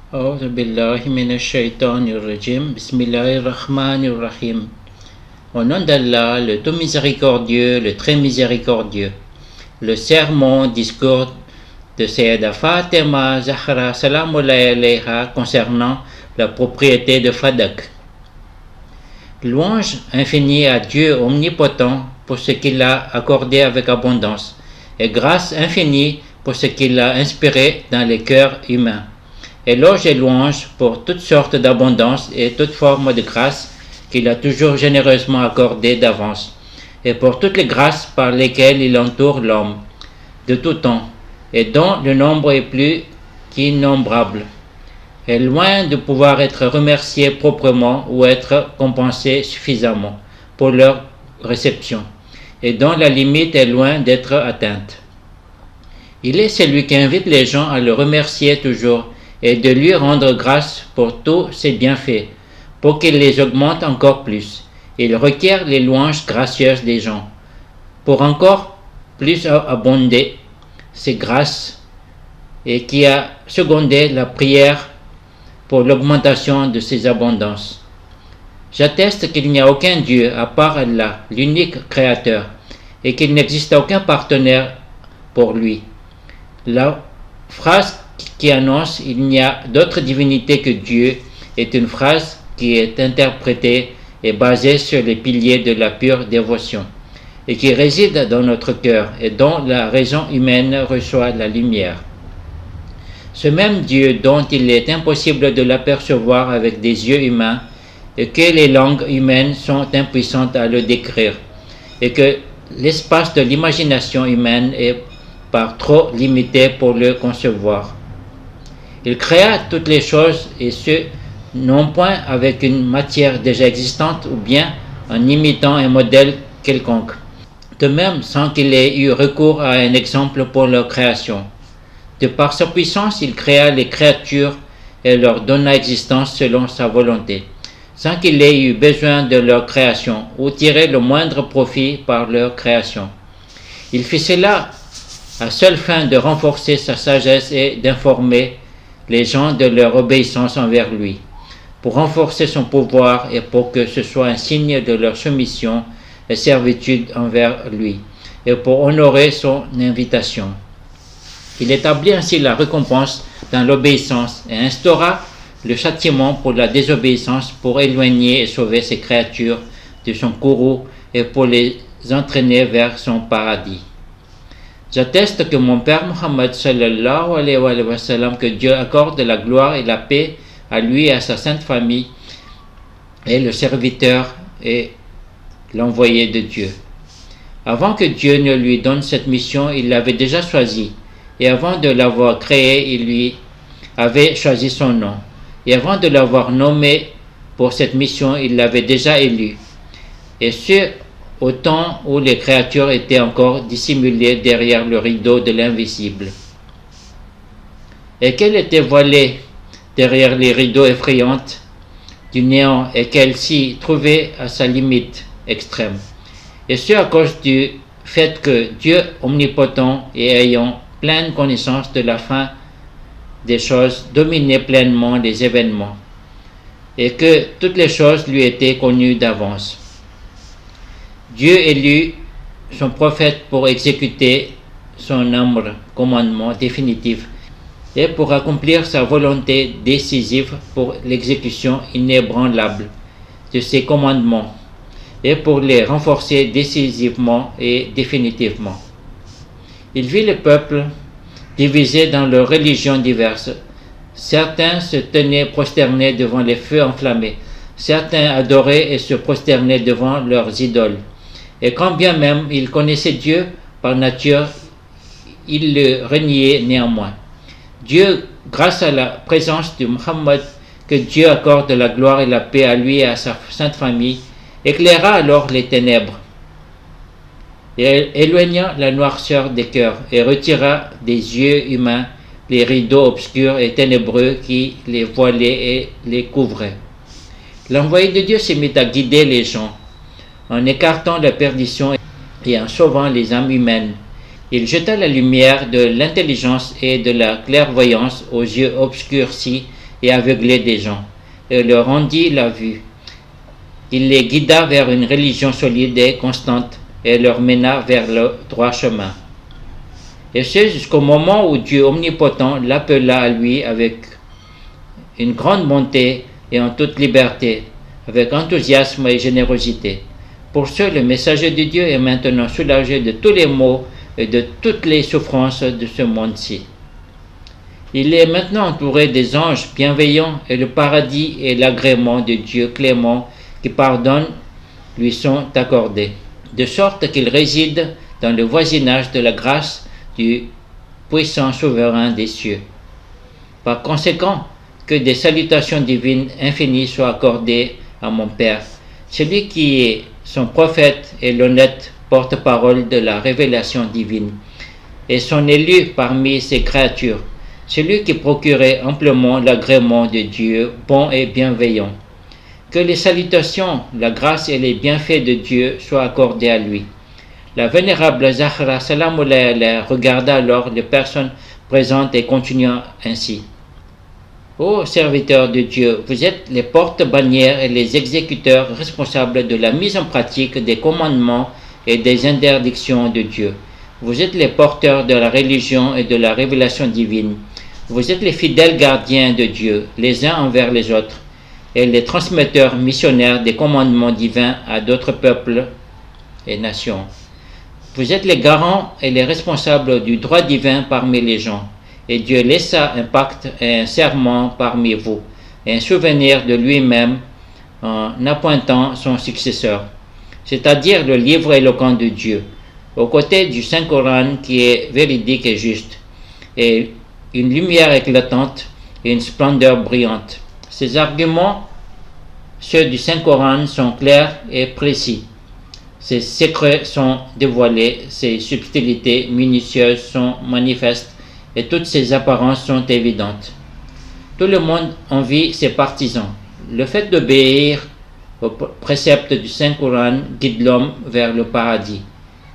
أعوذ بالله من الشيطان الرجيم. بسم الله الرحمن الرحيم. Au nom d'Allah, le tout miséricordieux, le très miséricordieux. Le sermon, discours de Sayyida Fatima Zahra Salamullahi alayha concernant la propriété de Fadak. Louange infinie à Dieu omnipotent pour ce qu'il a accordé avec abondance, et grâce infinie pour ce qu'il a inspiré dans les cœurs humains. Éloge et louange pour toutes sortes d'abondance et toutes formes de grâce qu'il a toujours généreusement accordées d'avance, et pour toutes les grâces par lesquelles il entoure l'homme de tout temps, et dont le nombre est plus qu'innombrable, est loin de pouvoir être remercié proprement ou être compensé suffisamment pour leur réception, et dont la limite est loin d'être atteinte. Il est celui qui invite les gens à le remercier toujours et de lui rendre grâce pour tous ses bienfaits, pour qu'il les augmente encore plus. Il requiert les louanges gracieuses des gens, pour encore plus abonder ses grâces, et qui a secondé la prière pour l'augmentation de ses abondances. J'atteste qu'il n'y a aucun Dieu à part Allah, l'unique Créateur, et qu'il n'existe aucun partenaire pour lui. La phrase qui annonce il n'y a d'autre divinité que Dieu est une phrase qui est interprétée et basée sur les piliers de la pure dévotion, et qui réside dans notre cœur et dont la raison humaine reçoit la lumière. Ce même Dieu dont il est impossible de l'apercevoir avec des yeux humains, et que les langues humaines sont impuissantes à le décrire, et que l'espace de l'imagination humaine est par trop limité pour le concevoir. Il créa toutes les choses, et ce, non point avec une matière déjà existante ou bien en imitant un modèle quelconque, de même sans qu'il ait eu recours à un exemple pour leur création. De par sa puissance, il créa les créatures et leur donna existence selon sa volonté, sans qu'il ait eu besoin de leur création ou tirer le moindre profit par leur création. Il fit cela à seule fin de renforcer sa sagesse et d'informer les gens de leur obéissance envers lui, pour renforcer son pouvoir et pour que ce soit un signe de leur soumission et servitude envers lui, et pour honorer son invitation. Il établit ainsi la récompense dans l'obéissance et instaura le châtiment pour la désobéissance pour éloigner et sauver ses créatures de son courroux et pour les entraîner vers son paradis. J'atteste que mon Père Muhammad sallallahu alayhi wa sallam, que Dieu accorde la gloire et la paix à lui et à sa sainte famille, est le serviteur et l'envoyé de Dieu. Avant que Dieu ne lui donne cette mission, il l'avait déjà choisi, et avant de l'avoir créé, il lui avait choisi son nom, et avant de l'avoir nommé pour cette mission, il l'avait déjà élu, et ce, au temps où les créatures étaient encore dissimulées derrière le rideau de l'invisible. Et qu'elle était voilée derrière les rideaux effrayants du néant, et qu'elle s'y trouvait à sa limite extrême. Et ce à cause du fait que Dieu omnipotent et ayant pleine connaissance de la fin des choses dominait pleinement les événements, et que toutes les choses lui étaient connues d'avance. Dieu élut son prophète pour exécuter son amr, commandement définitif, et pour accomplir sa volonté décisive pour l'exécution inébranlable de ses commandements, et pour les renforcer décisivement et définitivement. Il vit le peuple divisé dans leurs religions diverses. Certains se tenaient prosternés devant les feux enflammés, certains adoraient et se prosternaient devant leurs idoles. Et quand bien même ils connaissaient Dieu par nature, ils le reniaient néanmoins. Dieu, grâce à la présence de Muhammad, que Dieu accorde la gloire et la paix à lui et à sa sainte famille, éclaira alors les ténèbres, et éloigna la noirceur des cœurs, et retira des yeux humains les rideaux obscurs et ténébreux qui les voilaient et les couvraient. L'envoyé de Dieu s'est mis à guider les gens, en écartant la perdition et en sauvant les âmes humaines. Il jeta la lumière de l'intelligence et de la clairvoyance aux yeux obscurcis et aveugler des gens, et leur rendit la vue. Il les guida vers une religion solide et constante, et leur mena vers le droit chemin. Et ce jusqu'au moment où Dieu omnipotent l'appela à lui avec une grande bonté et en toute liberté, avec enthousiasme et générosité. Pour ce, le messager de Dieu est maintenant soulagé de tous les maux et de toutes les souffrances de ce monde-ci. Il est maintenant entouré des anges bienveillants et le paradis et l'agrément de Dieu clément qui pardonne lui sont accordés, de sorte qu'il réside dans le voisinage de la grâce du puissant souverain des cieux. Par conséquent, que des salutations divines infinies soient accordées à mon Père, celui qui est son prophète et l'honnête porte-parole de la révélation divine, et son élu parmi ses créatures, celui qui procurait amplement l'agrément de Dieu bon et bienveillant. Que les salutations, la grâce et les bienfaits de Dieu soient accordés à lui. La vénérable Zahra Salamullah alayha regarda alors les personnes présentes et continua ainsi. Ô serviteurs de Dieu, vous êtes les porte-bannières et les exécuteurs responsables de la mise en pratique des commandements et des interdictions de Dieu. Vous êtes les porteurs de la religion et de la révélation divine. Vous êtes les fidèles gardiens de Dieu, les uns envers les autres, et les transmetteurs missionnaires des commandements divins à d'autres peuples et nations. Vous êtes les garants et les responsables du droit divin parmi les gens. Et Dieu laissa un pacte et un serment parmi vous, et un souvenir de lui-même en appointant son successeur, c'est-à-dire le livre éloquent de Dieu, aux côtés du Saint-Coran qui est véridique et juste, et une lumière éclatante et une splendeur brillante. Ces arguments, ceux du Saint-Coran, sont clairs et précis. Ses secrets sont dévoilés, ses subtilités minutieuses sont manifestes, et toutes ses apparences sont évidentes. Tout le monde envie ses partisans. Le fait d'obéir aux préceptes du Saint-Coran guide l'homme vers le paradis,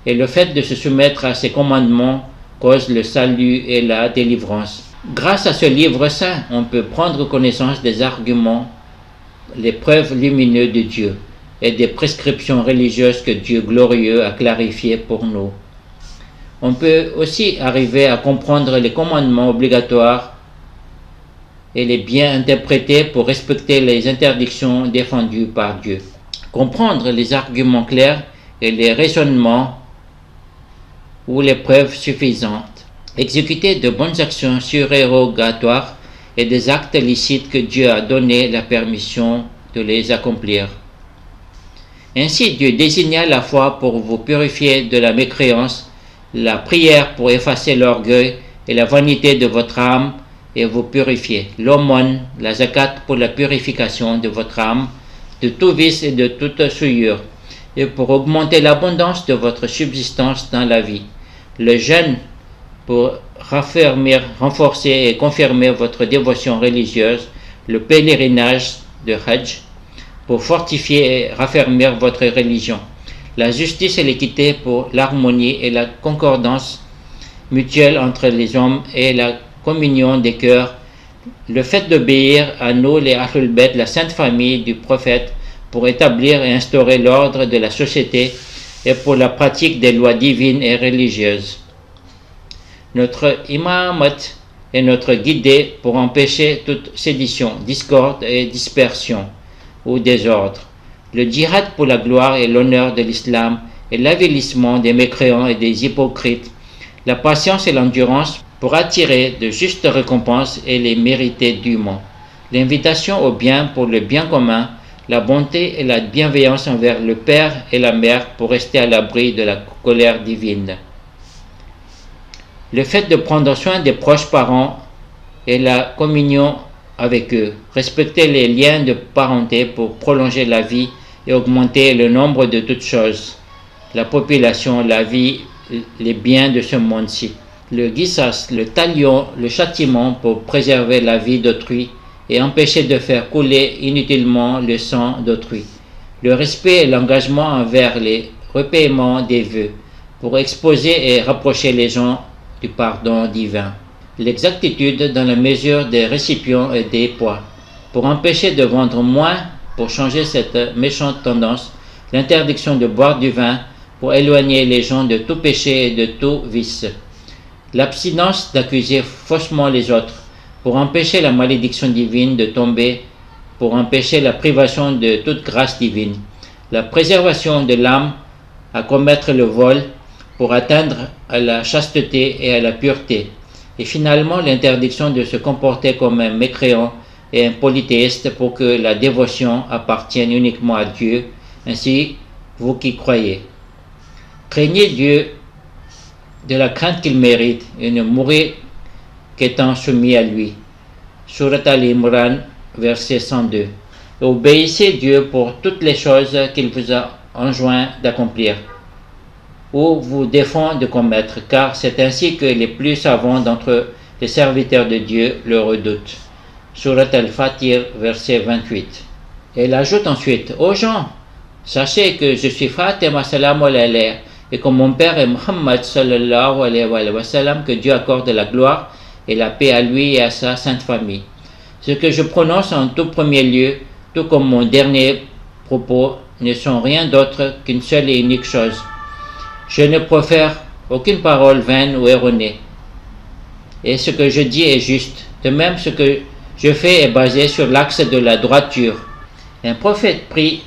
et le fait de se soumettre à ses commandements cause le salut et la délivrance. Grâce à ce livre saint, on peut prendre connaissance des arguments, les preuves lumineuses de Dieu, et des prescriptions religieuses que Dieu glorieux a clarifiées pour nous. On peut aussi arriver à comprendre les commandements obligatoires et les bien interpréter pour respecter les interdictions défendues par Dieu. Comprendre les arguments clairs et les raisonnements ou les preuves suffisantes. Exécuter de bonnes actions surérogatoires et des actes licites que Dieu a donné la permission de les accomplir. Ainsi, Dieu désigna la foi pour vous purifier de la mécréance, la prière pour effacer l'orgueil et la vanité de votre âme et vous purifier, l'aumône, la zakat pour la purification de votre âme, de tout vice et de toute souillure, et pour augmenter l'abondance de votre subsistance dans la vie, le jeûne pour raffermir, renforcer et confirmer votre dévotion religieuse, le pèlerinage de Hajj pour fortifier et raffermir votre religion, la justice et l'équité pour l'harmonie et la concordance mutuelle entre les hommes et la communion des cœurs, le fait d'obéir à nous les Ahlul Bayt, la sainte famille du prophète, pour établir et instaurer l'ordre de la société et pour la pratique des lois divines et religieuses. Notre imamat est notre guidée pour empêcher toute sédition, discorde et dispersion ou désordre. Le djihad pour la gloire et l'honneur de l'islam et l'avilissement des mécréants et des hypocrites, la patience et l'endurance pour attirer de justes récompenses et les mériter dûment, l'invitation au bien pour le bien commun, la bonté et la bienveillance envers le père et la mère pour rester à l'abri de la colère divine. Le fait de prendre soin des proches parents et la communion avec eux, respecter les liens de parenté pour prolonger la vie et augmenter le nombre de toutes choses, la population, la vie, les biens de ce monde-ci. Le guissas, le talion, le châtiment pour préserver la vie d'autrui et empêcher de faire couler inutilement le sang d'autrui. Le respect et l'engagement envers les repaiements des vœux pour exposer et rapprocher les gens du pardon divin. l'exactitude dans la mesure des récipients et des poids, pour empêcher de vendre moins, pour changer cette méchante tendance, l'interdiction de boire du vin, pour éloigner les gens de tout péché et de tout vice, l'abstinence d'accuser faussement les autres, pour empêcher la malédiction divine de tomber, pour empêcher la privation de toute grâce divine, la préservation de l'âme à commettre le vol, pour atteindre à la chasteté et à la pureté, et finalement l'interdiction de se comporter comme un mécréant et un polythéiste pour que la dévotion appartienne uniquement à Dieu, ainsi vous qui croyez. Craignez Dieu de la crainte qu'il mérite et ne mourrez qu'étant soumis à lui. Surat Al-Imran, verset 102. Obéissez Dieu pour toutes les choses qu'il vous a enjoint d'accomplir ou vous défend de commettre, car c'est ainsi que les plus savants d'entre les serviteurs de Dieu le redoutent. Surat Al-Fatir, verset 28. Elle ajoute ensuite: Ô gens, sachez que je suis Fatima salam alayhi et que mon père est Muhammad sallallahu alayhi wa sallam, que Dieu accorde la gloire et la paix à lui et à sa sainte famille. Ce que je prononce en tout premier lieu, tout comme mon dernier propos, ne sont rien d'autre qu'une seule et unique chose. Je ne profère aucune parole vaine ou erronée. Et ce que je dis est juste. De même, ce que je fais est basé sur l'axe de la droiture. Un prophète pris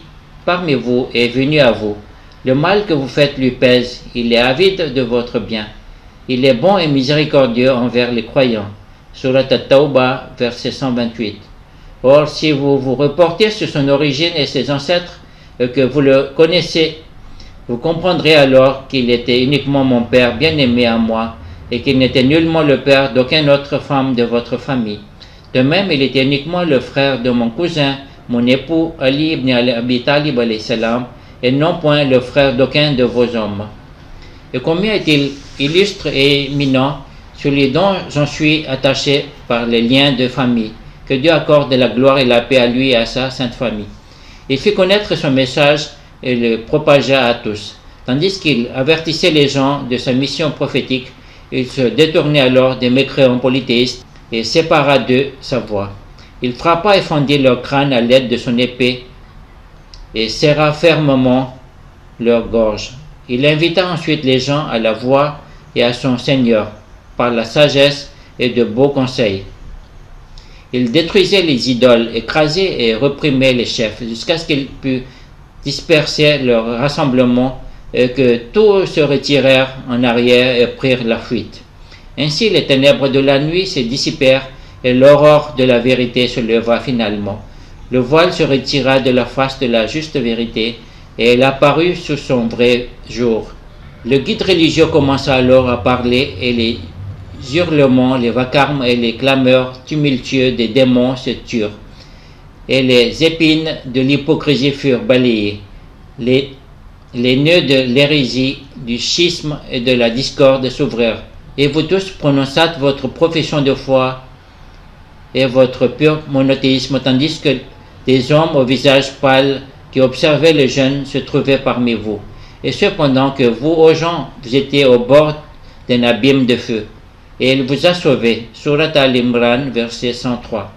parmi vous est venu à vous. Le mal que vous faites lui pèse. Il est avide de votre bien. Il est bon et miséricordieux envers les croyants. Surat At-Tawbah, verset 128. Or, si vous vous reportez sur son origine et ses ancêtres, et que vous le connaissez, vous comprendrez alors qu'il était uniquement mon père bien-aimé à moi, et qu'il n'était nullement le père d'aucune autre femme de votre famille. De même, il était uniquement le frère de mon cousin, mon époux Ali ibn Abi Talib alayhi salam, et non point le frère d'aucun de vos hommes. Et combien est-il illustre et éminent, celui dont j'en suis attaché par les liens de famille, que Dieu accorde la gloire et la paix à lui et à sa sainte famille. Il fit connaître son message et le propagea à tous. Tandis qu'il avertissait les gens de sa mission prophétique, il se détournait alors des mécréants polythéistes et sépara d'eux sa voix. Il frappa et fendit leur crâne à l'aide de son épée et serra fermement leur gorge. Il invita ensuite les gens à la voix et à son Seigneur par la sagesse et de beaux conseils. Il détruisait les idoles, écrasait et reprimait les chefs jusqu'à ce qu'il pût disperser leur rassemblement et que tous se retirèrent en arrière et prirent la fuite. Ainsi les ténèbres de la nuit se dissipèrent et l'aurore de la vérité se leva finalement. Le voile se retira de la face de la juste vérité et elle apparut sous son vrai jour. Le guide religieux commença alors à parler et les hurlements, les vacarmes et les clameurs tumultueux des démons se turent. Et les épines de l'hypocrisie furent balayées. Les nœuds de l'hérésie, du schisme et de la discorde s'ouvrirent. Et vous tous prononçâtes votre profession de foi et votre pur monothéisme, tandis que des hommes au visage pâle qui observaient le jeûne se trouvaient parmi vous. Et cependant que vous, ô gens, vous étiez au bord d'un abîme de feu. Et il vous a sauvés. Surat Al-Imran, verset 103.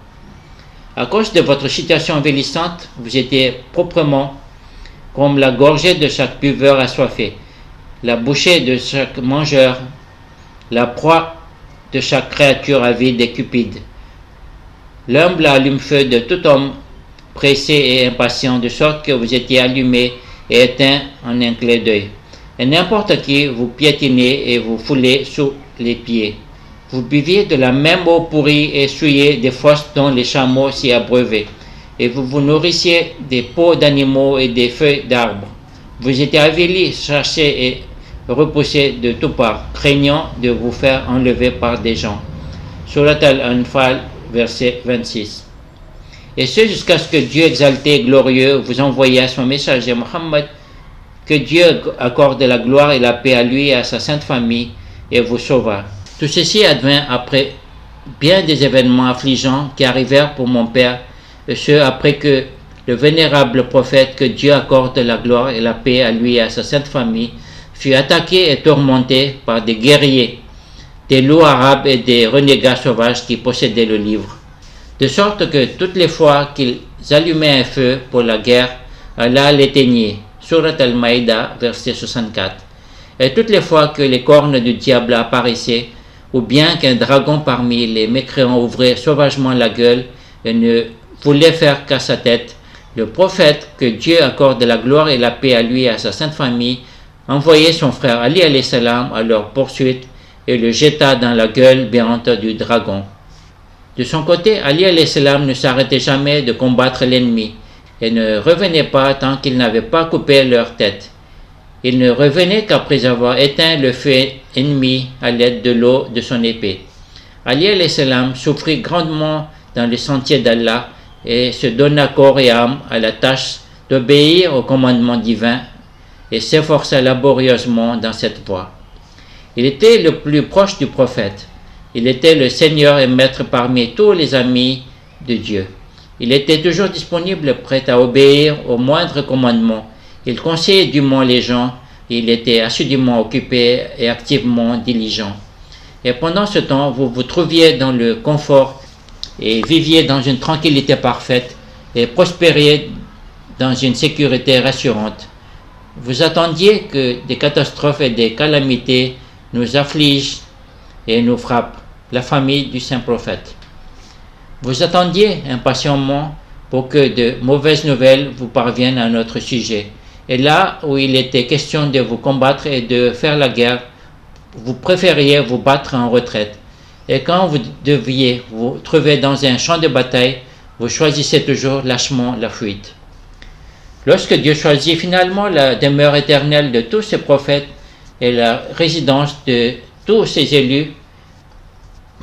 À cause de votre situation envahissante, vous étiez proprement comme la gorgée de chaque buveur assoiffé, la bouchée de chaque mangeur, la proie de chaque créature avide et cupide, l'humble allume-feu de tout homme pressé et impatient, de sorte que vous étiez allumé et éteint en un clin d'œil. Et n'importe qui vous piétinez et vous foulez sous les pieds. Vous buviez de la même eau pourrie et souillée des fosses dont les chameaux s'y abreuvaient, et vous vous nourrissiez des peaux d'animaux et des feuilles d'arbres. Vous étiez avilis, chassés et repoussés de toutes parts, craignant de vous faire enlever par des gens. Surat Al-Anfal, verset 26. Et ce jusqu'à ce que Dieu exalté et glorieux vous envoya son messager Muhammad, que Dieu accorde la gloire et la paix à lui et à sa sainte famille, et vous sauva. Tout ceci advint après bien des événements affligeants qui arrivèrent pour mon père, et ce après que le vénérable prophète, que Dieu accorde la gloire et la paix à lui et à sa sainte famille, fut attaqué et tourmenté par des guerriers, des loups arabes et des renégats sauvages qui possédaient le livre. De sorte que toutes les fois qu'ils allumaient un feu pour la guerre, Allah l'éteignait. Surat Al-Maïda, verset 64. Et toutes les fois que les cornes du diable apparaissaient, ou bien qu'un dragon parmi les mécréants ouvrait sauvagement la gueule et ne voulait faire qu'à sa tête, le prophète, que Dieu accorde la gloire et la paix à lui et à sa sainte famille, envoyait son frère Ali alayhi salam à leur poursuite et le jeta dans la gueule béante du dragon. De son côté, Ali alayhi salam ne s'arrêtait jamais de combattre l'ennemi et ne revenait pas tant qu'ils n'avaient pas coupé leur tête. Il ne revenait qu'après avoir éteint le feu ennemi à l'aide de l'eau de son épée. Ali alayhi salam souffrit grandement dans les sentiers d'Allah et se donna corps et âme à la tâche d'obéir au commandement divin et s'efforça laborieusement dans cette voie. Il était le plus proche du prophète. Il était le Seigneur et Maître parmi tous les amis de Dieu. Il était toujours disponible, prêt à obéir au moindre commandement. Il conseillait dûment les gens. Il était assidûment occupé et activement diligent. Et pendant ce temps, vous vous trouviez dans le confort et viviez dans une tranquillité parfaite et prospériez dans une sécurité rassurante. Vous attendiez que des catastrophes et des calamités nous affligent et nous frappent, la famille du saint prophète. Vous attendiez impatiemment pour que de mauvaises nouvelles vous parviennent à notre sujet. Et là où il était question de vous combattre et de faire la guerre, vous préfériez vous battre en retraite. Et quand vous deviez vous trouver dans un champ de bataille, vous choisissez toujours lâchement la fuite. Lorsque Dieu choisit finalement la demeure éternelle de tous ses prophètes et la résidence de tous ses élus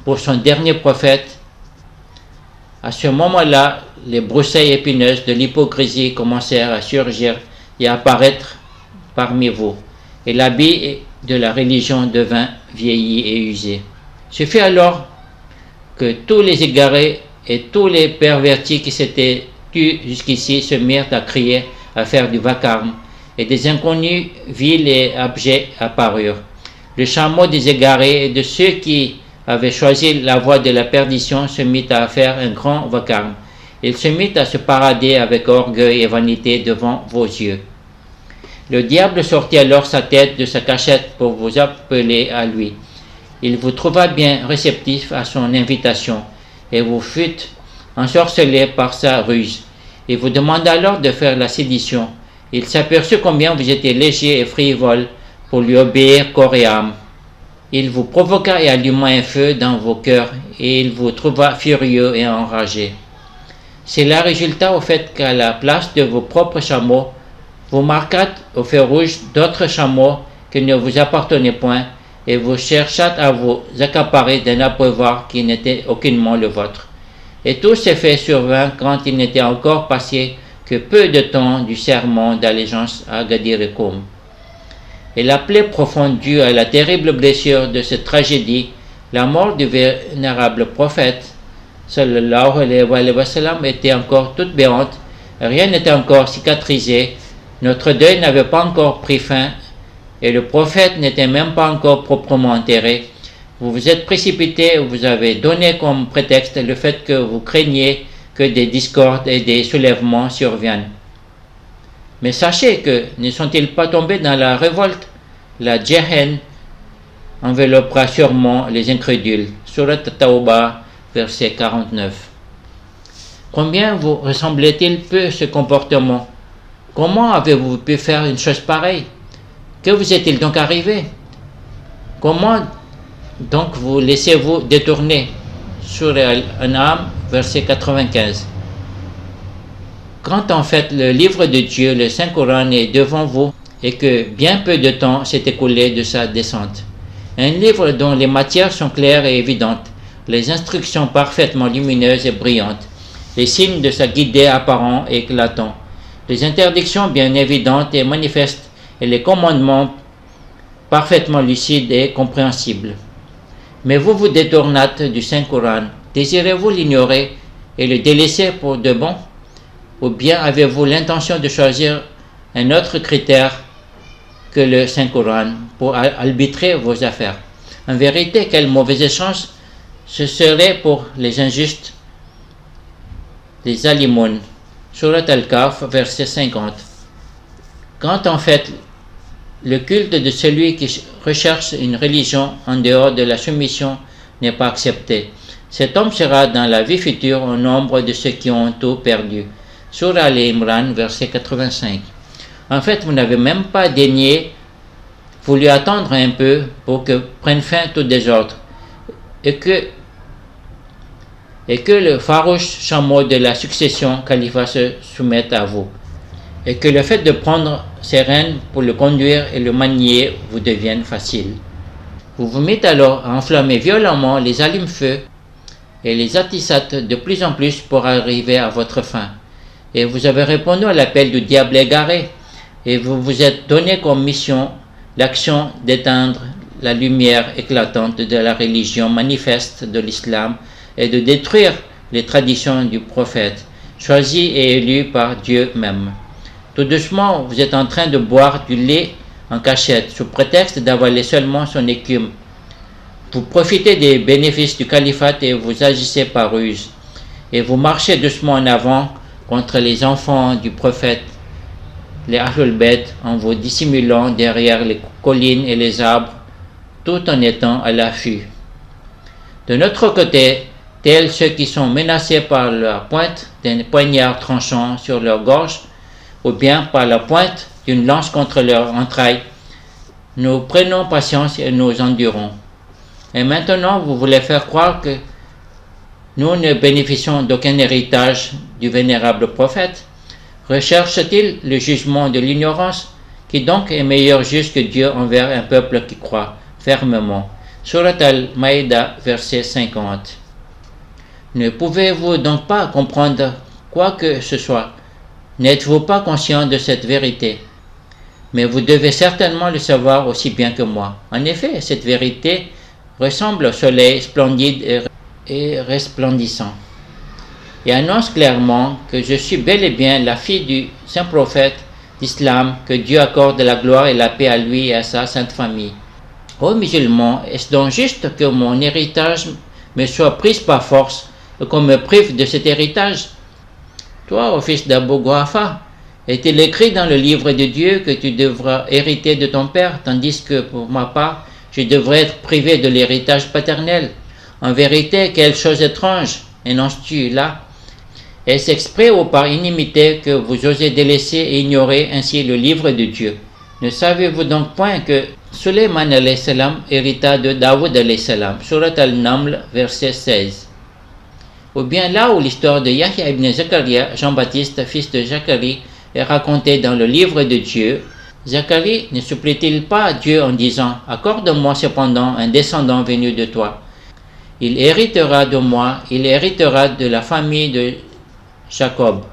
pour son dernier prophète, à ce moment-là, les broussailles épineuses de l'hypocrisie commencèrent à surgir et à apparaître parmi vous, et l'habit de la religion devint vieilli et usé. Ce fut alors que tous les égarés et tous les pervertis qui s'étaient tus jusqu'ici se mirent à crier, à faire du vacarme, et des inconnus vils et abjects apparurent. Le chameau des égarés et de ceux qui avaient choisi la voie de la perdition se mit à faire un grand vacarme. Il se mit à se parader avec orgueil et vanité devant vos yeux. Le diable sortit alors sa tête de sa cachette pour vous appeler à lui. Il vous trouva bien réceptif à son invitation, et vous fûtes ensorcelés par sa ruse. Il vous demanda alors de faire la sédition. Il s'aperçut combien vous étiez léger et frivole pour lui obéir corps et âme. Il vous provoqua et alluma un feu dans vos cœurs, et il vous trouva furieux et enragé. C'est le résultat au fait qu'à la place de vos propres chameaux, vous marquâtes au feu rouge d'autres chameaux qui ne vous appartenaient point, et vous cherchâtes à vous accaparer d'un abreuvoir qui n'était aucunement le vôtre. Et tout ces faits survinrent quand il n'était encore passé que peu de temps du serment d'allégeance à Gadir et Koum. Et la plaie profonde due à la terrible blessure de cette tragédie, la mort du vénérable prophète, sallallahu alayhi wa sallam, était encore toute béante, rien n'était encore cicatrisé, notre deuil n'avait pas encore pris fin, et le prophète n'était même pas encore proprement enterré. Vous vous êtes précipité et vous avez donné comme prétexte le fait que vous craigniez que des discordes et des soulèvements surviennent. Mais sachez que ne sont-ils pas tombés dans la révolte? La Jehen enveloppera sûrement les incrédules. Surat Tawbah, verset 49. Combien vous ressemblait-il peu ce comportement? Comment avez-vous pu faire une chose pareille? Que vous est-il donc arrivé? Comment donc vous laissez-vous détourner? Surah Al-An'am, verset 95. Quand en fait le livre de Dieu, le Saint-Coran, est devant vous et que bien peu de temps s'est écoulé de sa descente. Un livre dont les matières sont claires et évidentes, les instructions parfaitement lumineuses et brillantes, les signes de sa guidée apparents et éclatants, les interdictions bien évidentes et manifestes et les commandements parfaitement lucides et compréhensibles. Mais vous vous détournâtes du Saint-Coran. Désirez-vous l'ignorer et le délaisser pour de bon? Ou bien avez-vous l'intention de choisir un autre critère que le Saint-Coran pour arbitrer vos affaires? En vérité, quel mauvais échange ce serait pour les injustes, les Alimoun. Surat Al-Kahf, verset 50. Quand en fait le culte de celui qui recherche une religion en dehors de la soumission n'est pas accepté, cet homme sera dans la vie future au nombre de ceux qui ont tout perdu. Surah Al-Imran, verset 85. En fait, vous n'avez même pas daigné voulu attendre un peu pour que prenne fin tout désordre et que le farouche chameau de la succession califat se soumette à vous, et que le fait de prendre ses rênes pour le conduire et le manier vous devienne facile. Vous vous mettez alors à enflammer violemment les allumes-feu et les attisâtes de plus en plus pour arriver à votre fin. Et vous avez répondu à l'appel du diable égaré, et vous vous êtes donné comme mission l'action d'éteindre la lumière éclatante de la religion manifeste de l'islam et de détruire les traditions du prophète, choisi et élu par Dieu même. Tout doucement, vous êtes en train de boire du lait en cachette, sous prétexte d'avaler seulement son écume. Vous profitez des bénéfices du califat et vous agissez par ruse. Et vous marchez doucement en avant contre les enfants du prophète, les Ahlul Bayt, en vous dissimulant derrière les collines et les arbres, tout en étant à l'affût. De notre côté, tels ceux qui sont menacés par la pointe d'un poignard tranchant sur leur gorge, ou bien par la pointe d'une lance contre leurs entrailles, nous prenons patience et nous endurons. Et maintenant, vous voulez faire croire que nous ne bénéficions d'aucun héritage du vénérable prophète? Recherche-t-il le jugement de l'ignorance? Qui donc est meilleur juge que Dieu envers un peuple qui croit fermement? Surat Al-Maïda, verset 50. Ne pouvez-vous donc pas comprendre quoi que ce soit? N'êtes-vous pas conscient de cette vérité? Mais vous devez certainement le savoir aussi bien que moi. En effet, cette vérité ressemble au soleil splendide et resplendissant, et annonce clairement que je suis bel et bien la fille du saint prophète d'Islam, que Dieu accorde la gloire et la paix à lui et à sa sainte famille. Ô musulmans, est-ce donc juste que mon héritage me soit pris par force et qu'on me prive de cet héritage? Toi, ô fils d'Abu Quhafa, est-il écrit dans le livre de Dieu que tu devras hériter de ton père, tandis que pour ma part, je devrais être privé de l'héritage paternel? En vérité, quelle chose étrange énonces-tu là? Est-ce exprès ou par inimité que vous osez délaisser et ignorer ainsi le livre de Dieu? Ne savez-vous donc point que Sulayman alayhi salam hérita de Daoud alayhi salam? Surat Al-Naml, verset 16. Ou bien là où l'histoire de Yahya ibn Zakaria, Jean-Baptiste, fils de Zacharie, est racontée dans le livre de Dieu, Zacharie ne supplie-t-il pas à Dieu en disant « Accorde-moi cependant un descendant venu de toi. Il héritera de moi, il héritera de la famille de Jacob. »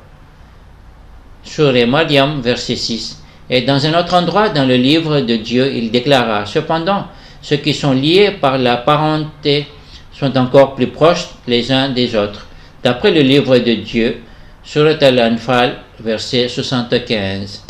Surah Maryam, verset 6. Et dans un autre endroit dans le livre de Dieu, il déclara « Cependant, ceux qui sont liés par la parenté sont encore plus proches les uns des autres. » D'après le livre de Dieu, Surat Al-Anfal, verset 75.